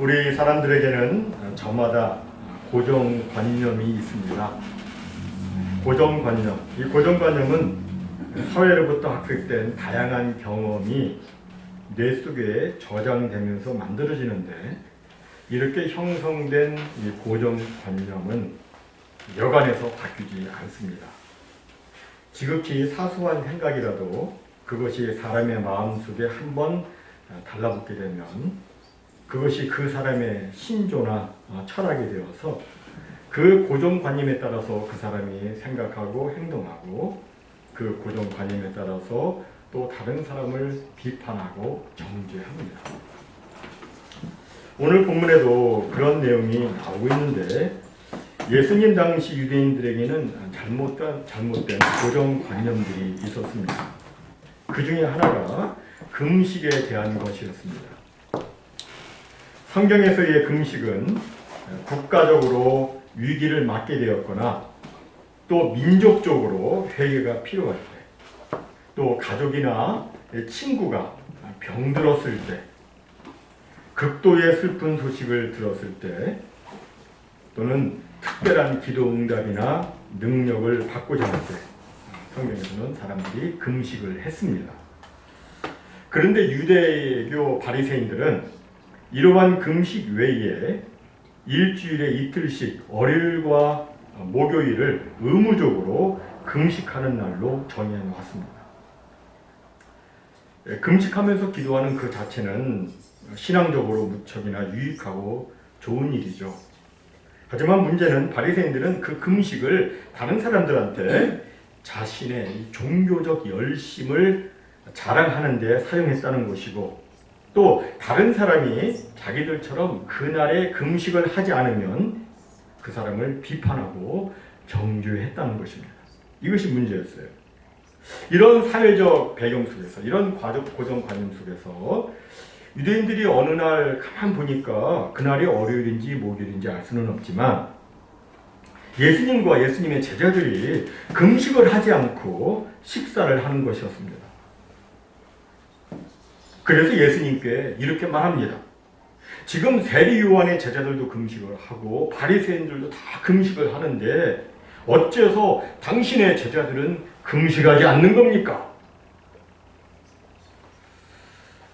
우리 사람들에게는 저마다 고정관념이 있습니다. 고정관념. 이 고정관념은 사회로부터 학습된 다양한 경험이 뇌 속에 저장되면서 만들어지는데, 이렇게 형성된 이 고정관념은 여간해서 바뀌지 않습니다. 지극히 사소한 생각이라도 그것이 사람의 마음속에 한번 달라붙게 되면 그것이 그 사람의 신조나 철학이 되어서 그 고정관념에 따라서 그 사람이 생각하고 행동하고, 그 고정관념에 따라서 또 다른 사람을 비판하고 정죄합니다. 오늘 본문에도 그런 내용이 나오고 있는데, 예수님 당시 유대인들에게는 잘못된 고정관념들이 있었습니다. 그 중에 하나가 금식에 대한 것이었습니다. 성경에서의 금식은 국가적으로 위기를 맞게 되었거나, 또 민족적으로 회개가 필요할 때, 또 가족이나 친구가 병들었을 때, 극도의 슬픈 소식을 들었을 때, 또는 특별한 기도 응답이나 능력을 받고자 할 때, 성경에서는 사람들이 금식을 했습니다. 그런데 유대교 바리새인들은 이러한 금식 외에 일주일에 이틀씩 월요일과 목요일을 의무적으로 금식하는 날로 정해 놓았습니다. 금식하면서 기도하는 그 자체는 신앙적으로 무척이나 유익하고 좋은 일이죠. 하지만 문제는 바리새인들은 그 금식을 다른 사람들한테 자신의 종교적 열심을 자랑하는 데 사용했다는 것이고, 또 다른 사람이 자기들처럼 그날에 금식을 하지 않으면 그 사람을 비판하고 정죄했다는 것입니다. 이것이 문제였어요. 이런 사회적 배경 속에서, 이런 고정관념 속에서 유대인들이 어느 날 가만 보니까 그날이 월요일인지 목요일인지 알 수는 없지만, 예수님과 예수님의 제자들이 금식을 하지 않고 식사를 하는 것이었습니다. 그래서 예수님께 이렇게 말합니다. 지금 세리 요한의 제자들도 금식을 하고 바리새인들도 다 금식을 하는데 어째서 당신의 제자들은 금식하지 않는 겁니까?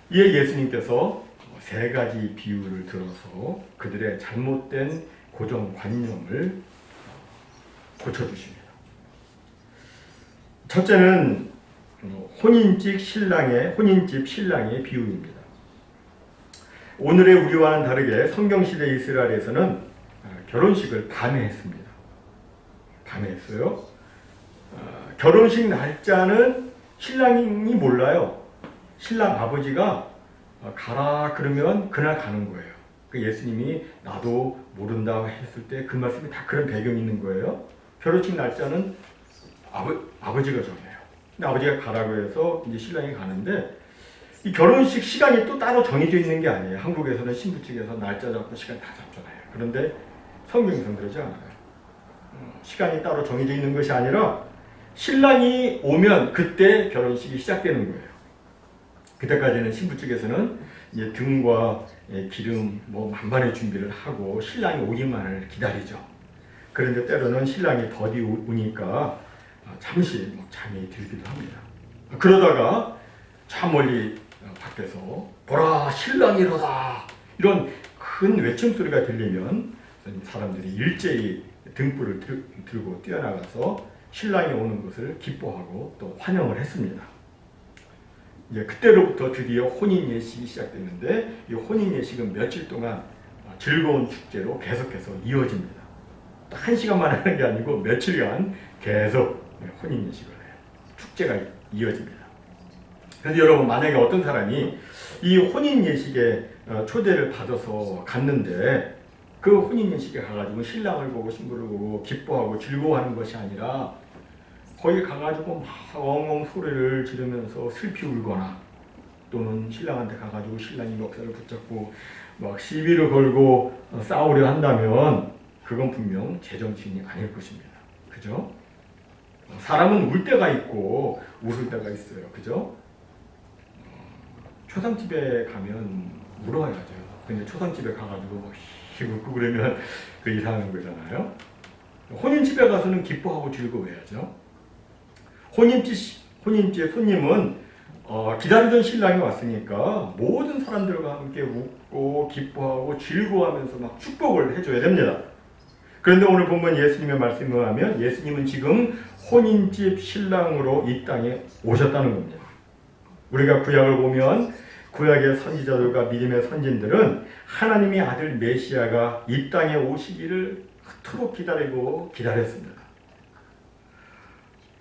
이에 예수님께서 세 가지 비유를 들어서 그들의 잘못된 고정관념을 고쳐주십니다. 첫째는 혼인집 신랑의 비유입니다. 오늘의 우리와는 다르게 성경시대 이스라엘에서는 결혼식을 밤에 했습니다. 밤에 했어요. 결혼식 날짜는 신랑이 몰라요. 신랑 아버지가 가라 그러면 그날 가는 거예요. 예수님이 나도 모른다 했을 때 그 말씀이 다 그런 배경이 있는 거예요. 결혼식 날짜는 아버지가 정해요. 근데 아버지가 가라고 해서 이제 신랑이 가는데, 이 결혼식 시간이 또 따로 정해져 있는 게 아니에요. 한국에서는 신부 측에서 날짜 잡고 시간 다 잡잖아요. 그런데 성경에서는 그러지 않아요. 시간이 따로 정해져 있는 것이 아니라 신랑이 오면 그때 결혼식이 시작되는 거예요. 그때까지는 신부 측에서는 이제 등과 기름 만반의 준비를 하고 신랑이 오기만을 기다리죠. 그런데 때로는 신랑이 더디 오니까 잠시 잠이 들기도 합니다. 그러다가 저 멀리 밖에서 보라 신랑이로다 이런 큰 외침소리가 들리면 사람들이 일제히 등불을 들고 뛰어나가서 신랑이 오는 것을 기뻐하고 또 환영을 했습니다. 이제 그때로부터 드디어 혼인 예식이 시작됐는데, 이 혼인 예식은 며칠 동안 즐거운 축제로 계속해서 이어집니다. 한 시간만 하는 게 아니고 며칠간 계속 혼인 예식을 해요. 축제가 이어집니다. 그래서 여러분, 만약에 어떤 사람이 이 혼인 예식에 초대를 받아서 갔는데, 그 혼인 예식에 가가지고 신랑을 보고 신부를 보고 기뻐하고 즐거워하는 것이 아니라 거기 가가지고 막 엉엉 소리를 지르면서 슬피 울거나, 또는 신랑한테 가가지고 신랑이 멱살을 붙잡고 막 시비를 걸고 싸우려 한다면 그건 분명 제정신이 아닐 것입니다. 그죠? 사람은 울 때가 있고 웃을 때가 있어요. 그죠? 초상집에 가면 울어야죠. 근데 초상집에 가가지고 뭐 웃고 그러면 그 이상한 거잖아요. 혼인집에 가서는 기뻐하고 즐거워해야죠. 혼인집 손님은 기다리던 신랑이 왔으니까 모든 사람들과 함께 웃고 기뻐하고 즐거워하면서 막 축복을 해줘야 됩니다. 그런데 오늘 본문 예수님의 말씀을 하면 예수님은 지금 혼인집 신랑으로 이 땅에 오셨다는 겁니다. 우리가 구약을 보면 구약의 선지자들과 믿음의 선진들은 하나님의 아들 메시아가 이 땅에 오시기를 그토록 기다리고 기다렸습니다.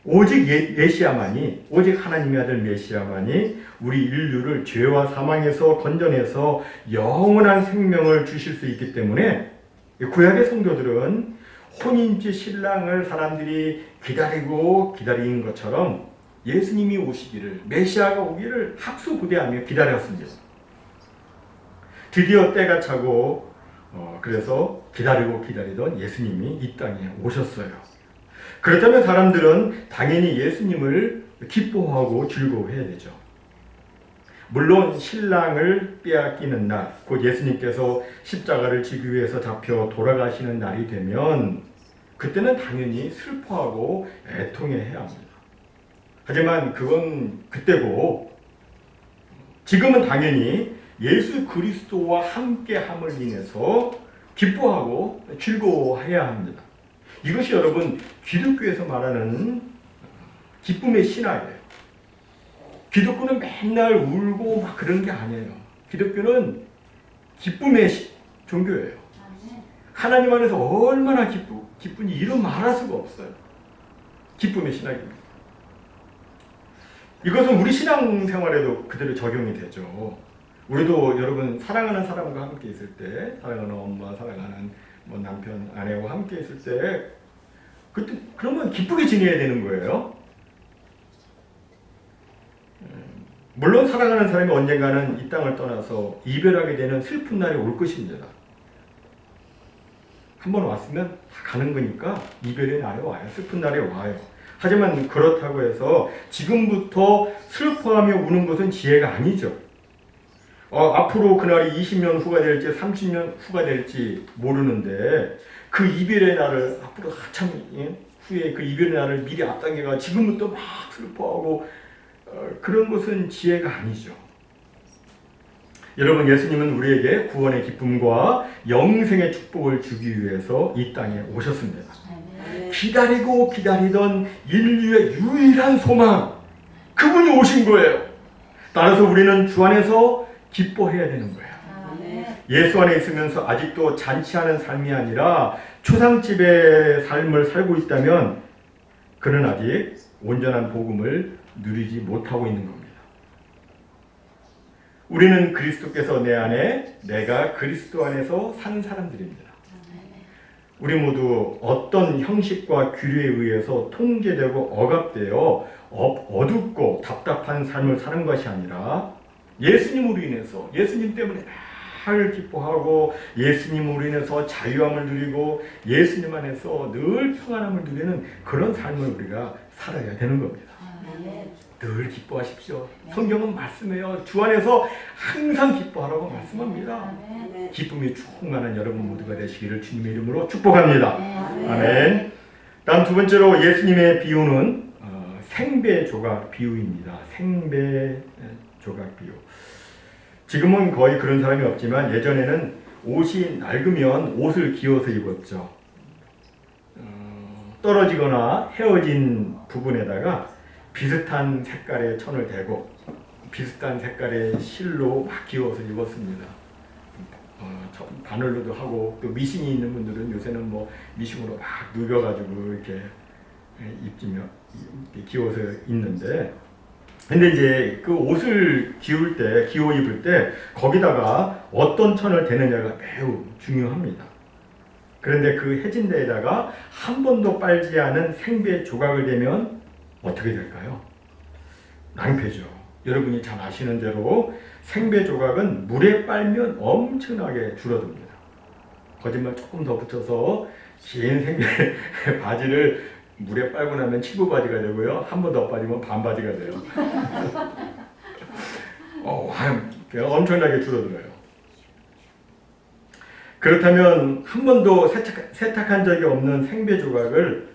오직 메시아만이, 오직 하나님의 아들 메시아만이 우리 인류를 죄와 사망에서 건져내서 영원한 생명을 주실 수 있기 때문에 구약의 성도들은 혼인집 신랑을 사람들이 기다린 것처럼 예수님이 오시기를, 메시아가 오기를 학수부대하며 기다렸습니다. 드디어 때가 차고 그래서 기다리던 예수님이 이 땅에 오셨어요. 그렇다면 사람들은 당연히 예수님을 기뻐하고 즐거워해야 되죠. 물론 신랑을 빼앗기는 날, 곧 예수님께서 십자가를 지기 위해서 잡혀 돌아가시는 날이 되면 그때는 당연히 슬퍼하고 애통해야 합니다. 하지만 그건 그때고 지금은 당연히 예수 그리스도와 함께함을 인해서 기뻐하고 즐거워해야 합니다. 이것이 여러분 기독교에서 말하는 기쁨의 신화예요. 기독교는 맨날 울고 막 그런 게 아니에요. 기독교는 기쁨의 종교예요. 하나님 안에서 얼마나 기쁜지 이루 말할 수가 없어요. 기쁨의 신학입니다. 이것은 우리 신앙생활에도 그대로 적용이 되죠. 우리도 여러분 사랑하는 사람과 함께 있을 때, 사랑하는 엄마, 사랑하는 남편, 아내와 함께 있을 때 그때 그러면 기쁘게 지내야 되는 거예요. 물론 사랑하는 사람이 언젠가는 이 땅을 떠나서 이별하게 되는 슬픈 날이 올 것입니다. 한번 왔으면 다 가는 거니까 이별의 날이 와요. 슬픈 날이 와요. 하지만 그렇다고 해서 지금부터 슬퍼하며 우는 것은 지혜가 아니죠. 앞으로 그날이 20년 후가 될지 30년 후가 될지 모르는데 그 이별의 날을 앞으로 한참 후에 그 이별의 날을 미리 앞당겨가 지금부터 막 슬퍼하고 그런 것은 지혜가 아니죠. 여러분, 예수님은 우리에게 구원의 기쁨과 영생의 축복을 주기 위해서 이 땅에 오셨습니다. 기다리고 기다리던 인류의 유일한 소망, 그분이 오신 거예요. 따라서 우리는 주 안에서 기뻐해야 되는 거예요. 예수 안에 있으면서 아직도 잔치하는 삶이 아니라 초상집의 삶을 살고 있다면 그는 아직 온전한 복음을 누리지 못하고 있는 겁니다. 우리는 그리스도께서 내 안에, 내가 그리스도 안에서 사는 사람들입니다. 우리 모두 어떤 형식과 규례에 의해서 통제되고 억압되어 어둡고 답답한 삶을 사는 것이 아니라 예수님으로 인해서, 예수님 때문에 늘 기뻐하고 예수님으로 인해서 자유함을 누리고 예수님 안에서 늘 평안함을 누리는 그런 삶을 우리가 살아야 되는 겁니다. 늘 기뻐하십시오. 성경은 말씀해요. 주 안에서 항상 기뻐하라고 말씀합니다. 기쁨이 충만한 여러분 모두가 되시기를 주님의 이름으로 축복합니다. 아멘. 다음 두 번째로 예수님의 비유는 생배 조각 비유입니다. 생배 조각 비유. 지금은 거의 그런 사람이 없지만 예전에는 옷이 낡으면 옷을 기어서 입었죠. 떨어지거나 헤어진 부분에다가 비슷한 색깔의 천을 대고 비슷한 색깔의 실로 막 기어서 입었습니다. 바늘로도 하고 또 미싱이 있는 분들은 요새는 뭐 미싱으로 막 누벼가지고 이렇게 기어서 입는데, 근데 이제 그 옷을 기어 입을 때 거기다가 어떤 천을 대느냐가 매우 중요합니다. 그런데 그 해진 데에다가 한 번도 빨지 않은 생배 조각을 대면 어떻게 될까요? 낭패죠. 여러분이 잘 아시는 대로 생배 조각은 물에 빨면 엄청나게 줄어듭니다. 거짓말 조금 더 붙여서 긴 생배 바지를 물에 빨고 나면 치부 바지가 되고요. 한 번 더 빠지면 반바지가 돼요. 엄청나게 줄어들어요. 그렇다면 한 번도 세탁한 적이 없는 생배 조각을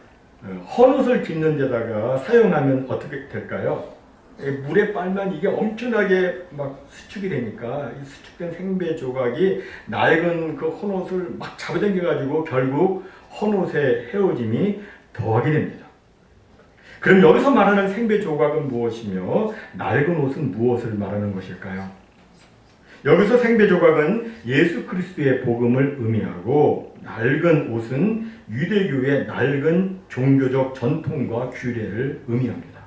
헌옷을 깃는 데다가 사용하면 어떻게 될까요? 물에 빨면 이게 엄청나게 막 수축이 되니까 이 수축된 생배 조각이 낡은 그 헌옷을 막 잡아당겨 가지고 결국 헌옷의 헤어짐이 더하게 됩니다. 그럼 여기서 말하는 생배 조각은 무엇이며 낡은 옷은 무엇을 말하는 것일까요? 여기서 생배 조각은 예수 그리스도의 복음을 의미하고 낡은 옷은 유대교의 낡은 종교적 전통과 규례를 의미합니다.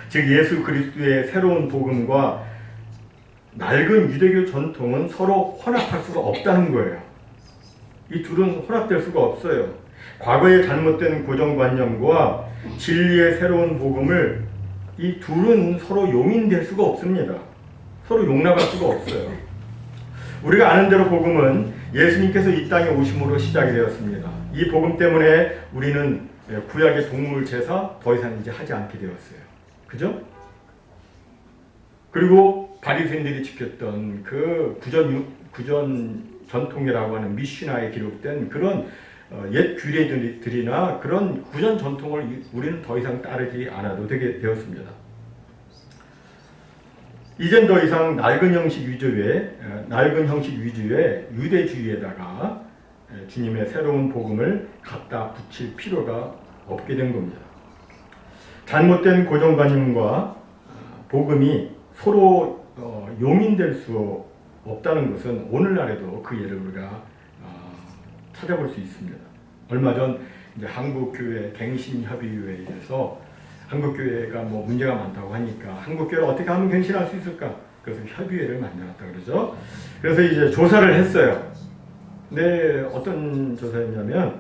즉 예수 그리스도의 새로운 복음과 낡은 유대교 전통은 서로 혼합할 수가 없다는 거예요. 이 둘은 혼합될 수가 없어요. 과거의 잘못된 고정관념과 진리의 새로운 복음을 이 둘은 서로 용인될 수가 없습니다. 서로 용납할 수가 없어요. 우리가 아는 대로 복음은 예수님께서 이 땅에 오심으로 시작이 되었습니다. 이 복음 때문에 우리는 구약의 동물 제사 더 이상 이제 하지 않게 되었어요. 그죠? 그리고 바리새인들이 지켰던 그 구전 전통이라고 하는 미슈나에 기록된 그런 옛 규례들이나 그런 구전 전통을 우리는 더 이상 따르지 않아도 되게 되었습니다. 이젠 더 이상 낡은 형식 위주의 유대주의에다가 주님의 새로운 복음을 갖다 붙일 필요가 없게 된 겁니다. 잘못된 고정관념과 복음이 서로 용인될 수 없다는 것은 오늘날에도 그 예를 우리가 찾아볼 수 있습니다. 얼마 전 이제 한국교회 갱신협의회에 대해서 한국교회가 뭐 문제가 많다고 하니까 한국교회를 어떻게 하면 갱신할 수 있을까? 그래서 협의회를 만들었다 그러죠. 그래서 이제 조사를 했어요. 근데 어떤 조사였냐면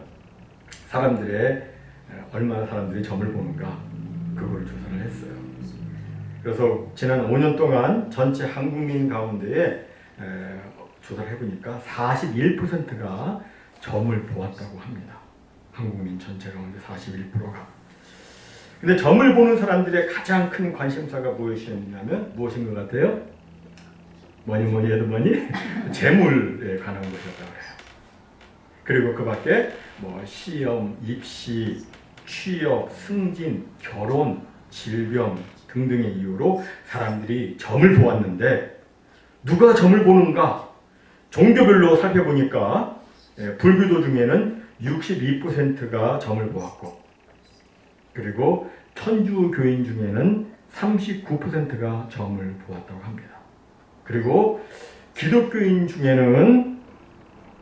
얼마나 사람들이 점을 보는가 그걸 조사를 했어요. 그래서 지난 5년 동안 전체 한국민 가운데에 조사를 해보니까 41%가 점을 보았다고 합니다. 한국민 전체 가운데 41%가. 근데 점을 보는 사람들의 가장 큰 관심사가 무엇이었냐면 무엇인 것 같아요? 뭐니 해도 재물에 관한 것이었다고 해요. 그리고 그 밖에 뭐 시험, 입시, 취업, 승진, 결혼, 질병 등등의 이유로 사람들이 점을 보았는데 누가 점을 보는가? 종교별로 살펴보니까 불교도 중에는 62%가 점을 보았고 그리고 천주교인 중에는 39%가 점을 보았다고 합니다. 그리고 기독교인 중에는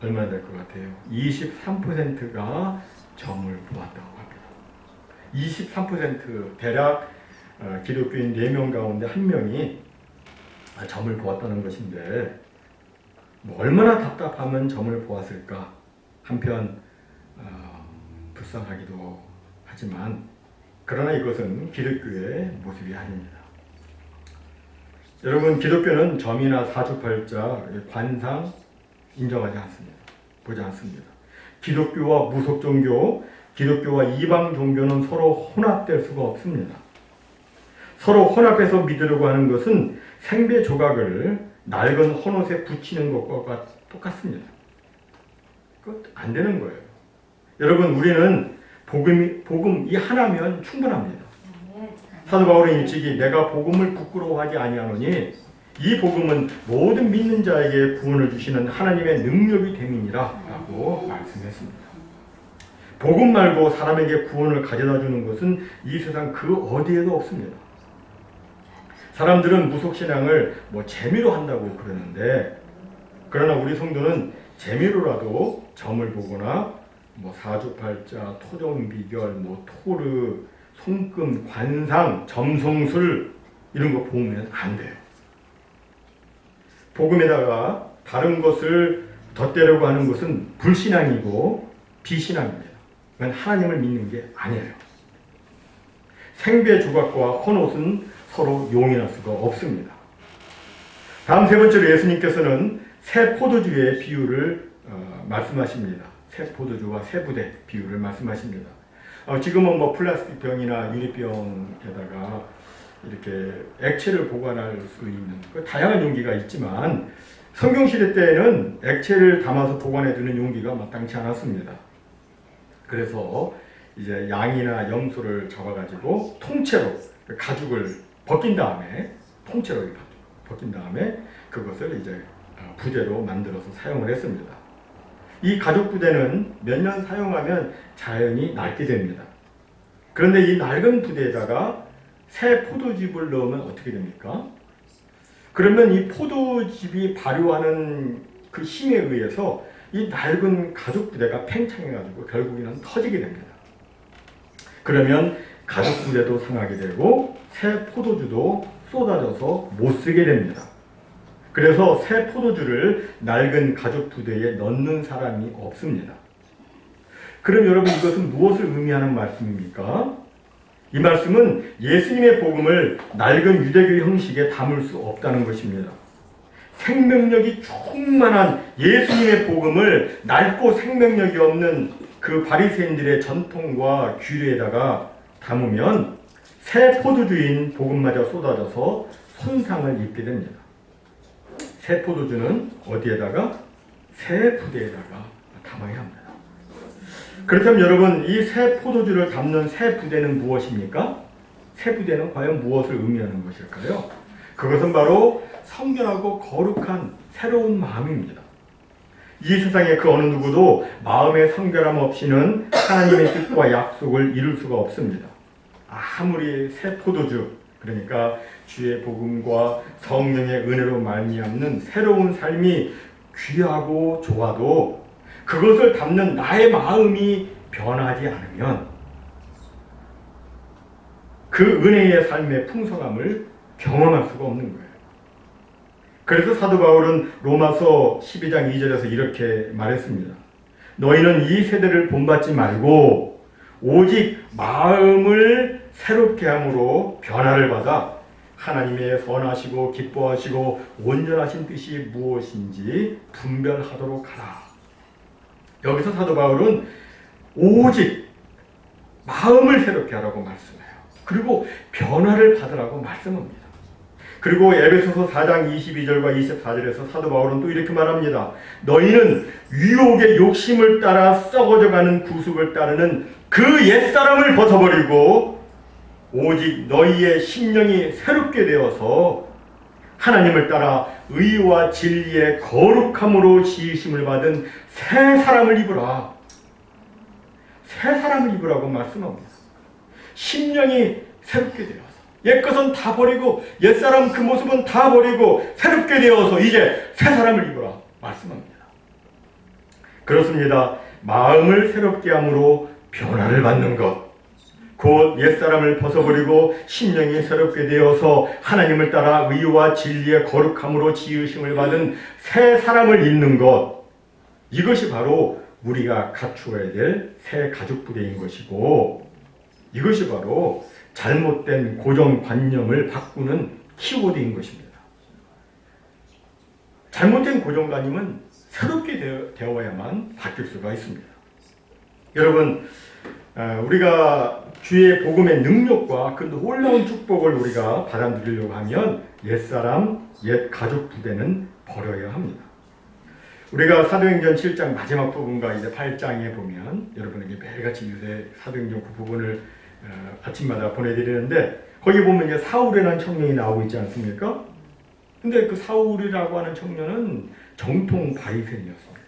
얼마나 될 것 같아요? 23%가 점을 보았다고 합니다. 23% 대략 기독교인 4명 가운데 1명이 점을 보았다는 것인데 뭐 얼마나 답답하면 점을 보았을까? 한편 불쌍하기도 하지만 그러나 이것은 기독교의 모습이 아닙니다. 여러분 기독교는 점이나 사주팔자, 관상 인정하지 않습니다. 보지 않습니다. 기독교와 무속종교, 기독교와 이방 종교는 서로 혼합될 수가 없습니다. 서로 혼합해서 믿으려고 하는 것은 생배 조각을 낡은 헌옷에 붙이는 것과 똑같습니다. 그것 안 되는 거예요. 여러분 우리는 복음 이 하나면 충분합니다. 사도 바울은 일찍이 내가 복음을 부끄러워하지 아니하노니 이 복음은 모든 믿는 자에게 구원을 주시는 하나님의 능력이 됨이니라 라고 말씀했습니다. 복음 말고 사람에게 구원을 가져다 주는 것은 이 세상 그 어디에도 없습니다. 사람들은 무속신앙을 뭐 재미로 한다고 그러는데 그러나 우리 성도는 재미로라도 점을 보거나 뭐 사주팔자, 토종비결, 뭐 토르, 손금, 관상, 점성술 이런 거 보면 안 돼요. 복음에다가 다른 것을 덧대려고 하는 것은 불신앙이고 비신앙입니다. 그건 하나님을 믿는 게 아니에요. 생배 조각과 헌옷은 서로 용인할 수가 없습니다. 다음 세 번째로 예수님께서는 새 포도주의 비유를 말씀하십니다. 새 포도주와 새 부대 비유를 말씀하십니다. 지금은 뭐 플라스틱 병이나 유리병에다가 이렇게 액체를 보관할 수 있는 다양한 용기가 있지만 성경시대 때에는 액체를 담아서 보관해두는 용기가 마땅치 않았습니다. 그래서 이제 양이나 염소를 잡아가지고 통째로 가죽을 벗긴 다음에 통째로 벗긴 다음에 그것을 이제 부대로 만들어서 사용을 했습니다. 이 가죽 부대는 몇 년 사용하면 자연히 낡게 됩니다. 그런데 이 낡은 부대에다가 새 포도즙을 넣으면 어떻게 됩니까? 그러면 이 포도즙이 발효하는 그 힘에 의해서 이 낡은 가죽 부대가 팽창해가지고 결국에는 터지게 됩니다. 그러면 가죽 부대도 상하게 되고 새 포도주도 쏟아져서 못 쓰게 됩니다. 그래서 새 포도주를 낡은 가죽 부대에 넣는 사람이 없습니다. 그럼 여러분 이것은 무엇을 의미하는 말씀입니까? 이 말씀은 예수님의 복음을 낡은 유대교 형식에 담을 수 없다는 것입니다. 생명력이 충만한 예수님의 복음을 낡고 생명력이 없는 그 바리새인들의 전통과 규례에다가 담으면 새 포도주인 복음마저 쏟아져서 손상을 입게 됩니다. 새 포도주는 어디에다가? 새 부대에다가 담아야 합니다. 그렇다면 여러분, 이 새 포도주를 담는 새 부대는 무엇입니까? 새 부대는 과연 무엇을 의미하는 것일까요? 그것은 바로 성결하고 거룩한 새로운 마음입니다. 이 세상에 그 어느 누구도 마음의 성결함 없이는 하나님의 뜻과 약속을 이룰 수가 없습니다. 아무리 새 포도주, 그러니까 주의 복음과 성령의 은혜로 말미암는 새로운 삶이 귀하고 좋아도 그것을 담는 나의 마음이 변하지 않으면 그 은혜의 삶의 풍성함을 경험할 수가 없는 거예요. 그래서 사도 바울은 로마서 12장 2절에서 이렇게 말했습니다. 너희는 이 세대를 본받지 말고 오직 마음을 새롭게 함으로 변화를 받아 하나님의 선하시고 기뻐하시고 온전하신 뜻이 무엇인지 분별하도록 하라. 여기서 사도 바울은 오직 마음을 새롭게 하라고 말씀해요. 그리고 변화를 받으라고 말씀합니다. 그리고 에베소서 4장 22절과 24절에서 사도 바울은 또 이렇게 말합니다. 너희는 유혹의 욕심을 따라 썩어져가는 구속을 따르는 그 옛사람을 벗어버리고 오직 너희의 심령이 새롭게 되어서 하나님을 따라 의와 진리의 거룩함으로 지으심을 받은 새 사람을 입으라. 새 사람을 입으라고 말씀합니다. 심령이 새롭게 되어서 옛것은 다 버리고 옛사람 그 모습은 다 버리고 새롭게 되어서 이제 새 사람을 입으라 말씀합니다. 그렇습니다. 마음을 새롭게 함으로 변화를 받는 것, 곧 옛사람을 벗어버리고 심령이 새롭게 되어서 하나님을 따라 의와 진리의 거룩함으로 지으심을 받은 새 사람을 입는 것, 이것이 바로 우리가 갖추어야 될 새 가죽부대인 것이고, 이것이 바로 잘못된 고정관념을 바꾸는 키워드인 것입니다. 잘못된 고정관념은 새롭게 되어야만 바뀔 수가 있습니다. 여러분, 우리가 주의 복음의 능력과 그 놀라운 축복을 우리가 받아들이려고 하면 옛사람, 옛 가죽 부대는 버려야 합니다. 우리가 사도행전 7장 마지막 부분과 이제 8장에 보면 여러분에게 매일같이 요새 사도행전 그 부분을 아침마다 보내드리는데 거기 보면 이제 사울이라는 청년이 나오고 있지 않습니까? 근데 그 사울이라고 하는 청년은 정통 바리새인이었습니다.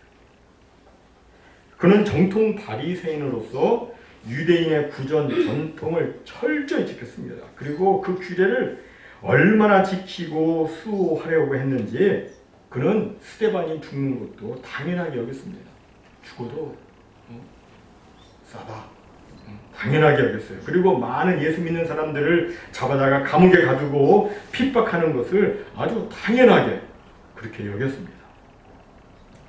그는 정통 바리새인으로서 유대인의 구전 전통을 철저히 지켰습니다. 그리고 그 규례를 얼마나 지키고 수호하려고 했는지 그는 스데반이 죽는 것도 당연하게 여겼습니다. 죽어도 싸다. 당연하게 여겼어요. 그리고 많은 예수 믿는 사람들을 잡아다가 감옥에 가두고 핍박하는 것을 아주 당연하게 그렇게 여겼습니다.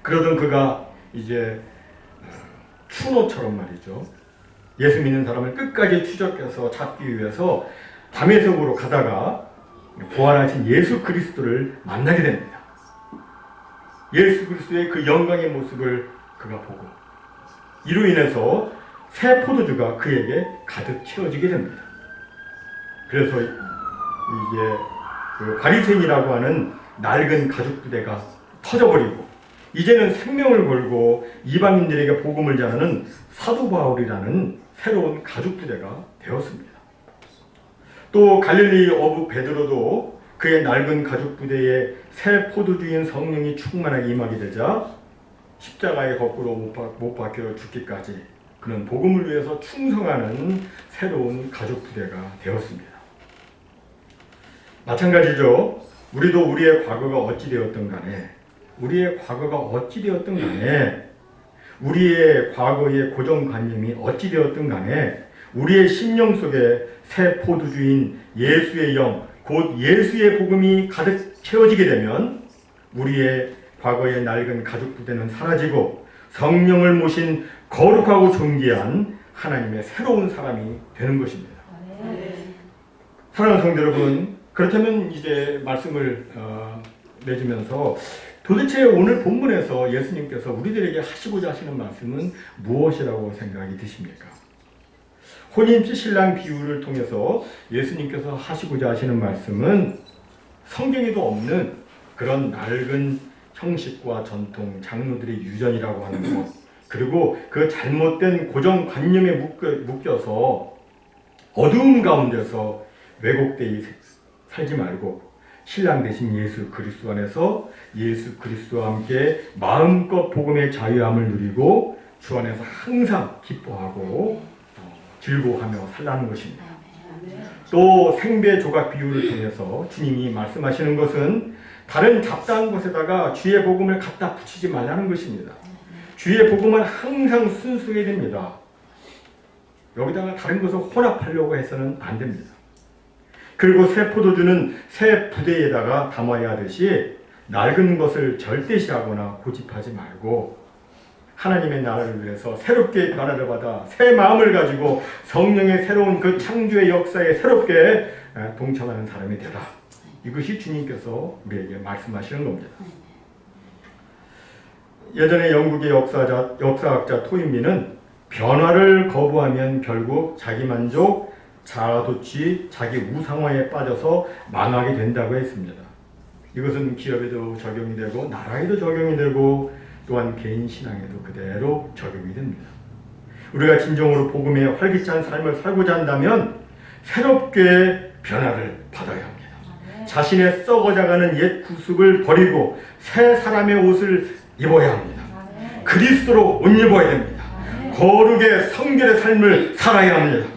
그러던 그가 이제 추노처럼 말이죠. 예수 믿는 사람을 끝까지 추적해서 잡기 위해서 다메섹으로 가다가 부활하신 예수 그리스도를 만나게 됩니다. 예수 그리스도의 그 영광의 모습을 그가 보고 이로 인해서 새 포도주가 그에게 가득 채워지게 됩니다. 그래서 이게 그 바리새인이라고 하는 낡은 가죽 부대가 터져버리고 이제는 생명을 걸고 이방인들에게 복음을 전하는 사도 바울이라는 새로운 가죽 부대가 되었습니다. 또 갈릴리 어부 베드로도 그의 낡은 가죽 부대에 새 포도주인 성령이 충만하게 임하게 되자 십자가에 거꾸로 못 박혀 죽기까지 그는 복음을 위해서 충성하는 새로운 가죽 부대가 되었습니다. 마찬가지죠. 우리도 우리의 과거가 어찌 되었든 간에 우리의 과거의 고정관념이 어찌 되었든 간에 우리의 심령 속에 새 포도주인 예수의 영, 곧 예수의 복음이 가득 채워지게 되면 우리의 과거의 낡은 가죽 부대는 사라지고 성령을 모신 거룩하고 존귀한 하나님의 새로운 사람이 되는 것입니다. 사랑하는 성도 여러분, 그렇다면 이제 말씀을 맺으면서 도대체 오늘 본문에서 예수님께서 우리들에게 하시고자 하시는 말씀은 무엇이라고 생각이 드십니까? 혼인집 신랑 비유를 통해서 예수님께서 하시고자 하시는 말씀은 성경에도 없는 그런 낡은 형식과 전통, 장로들의 유전이라고 하는 것, 그리고 그 잘못된 고정관념에 묶여서 어두움 가운데서 왜곡되어 살지 말고 신랑 대신 예수 그리스도 안에서 예수 그리스도와 함께 마음껏 복음의 자유함을 누리고 주 안에서 항상 기뻐하고 즐거워하며 살라는 것입니다. 또 생배 조각 비유를 통해서 주님이 말씀하시는 것은 다른 잡다한 것에다가 주의 복음을 갖다 붙이지 말라는 것입니다. 주의 복음은 항상 순수해야 됩니다. 여기다가 다른 것을 혼합하려고 해서는 안 됩니다. 그리고 새 포도주는 새 부대에다가 담아야 하듯이 낡은 것을 절대시하거나 고집하지 말고 하나님의 나라를 위해서 새롭게 변화를 받아 새 마음을 가지고 성령의 새로운 그 창조의 역사에 새롭게 동참하는 사람이 되라. 이것이 주님께서 우리에게 말씀하시는 겁니다. 예전에 영국의 역사학자 토인비는 변화를 거부하면 결국 자기만족, 자아도취, 자기 우상화에 빠져서 망하게 된다고 했습니다. 이것은 기업에도 적용이 되고 나라에도 적용이 되고 또한 개인 신앙에도 그대로 적용이 됩니다. 우리가 진정으로 복음의 활기찬 삶을 살고자 한다면 새롭게 변화를 받아야 합니다. 자신의 썩어져가는 옛 구습을 버리고 새 사람의 옷을 입어야 합니다. 그리스도로 옷 입어야 됩니다. 거룩의 성결의 삶을 살아야 합니다.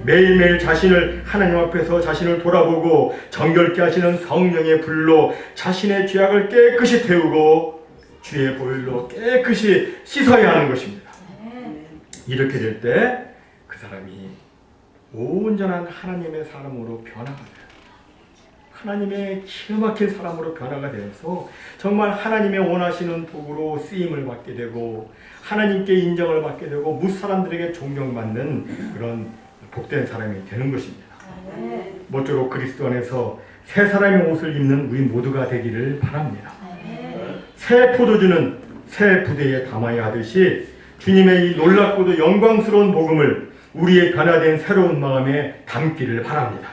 매일매일 자신을 하나님 앞에서 자신을 돌아보고 정결케 하시는 성령의 불로 자신의 죄악을 깨끗이 태우고 주의 보혈로 깨끗이 씻어야 하는 것입니다. 이렇게 될 때 그 사람이 온전한 하나님의 사람으로 변화가 돼요. 하나님의 기가 막힌 사람으로 변화가 되어서 정말 하나님의 원하시는 복으로 쓰임을 받게 되고 하나님께 인정을 받게 되고 무사람들에게 존경받는 그런 복된 사람이 되는 것입니다. 모쪼록 그리스도 안에서 새 사람의 옷을 입는 우리 모두가 되기를 바랍니다. 새 포도주는 새 부대에 담아야 하듯이 주님의 이 놀랍고도 영광스러운 복음을 우리의 변화된 새로운 마음에 담기를 바랍니다.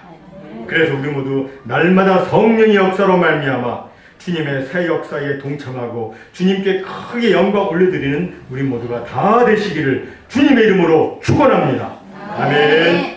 그래서 우리 모두 날마다 성령의 역사로 말미암아 주님의 새 역사에 동참하고 주님께 크게 영광 올려드리는 우리 모두가 다 되시기를 주님의 이름으로 축원합니다. 아멘.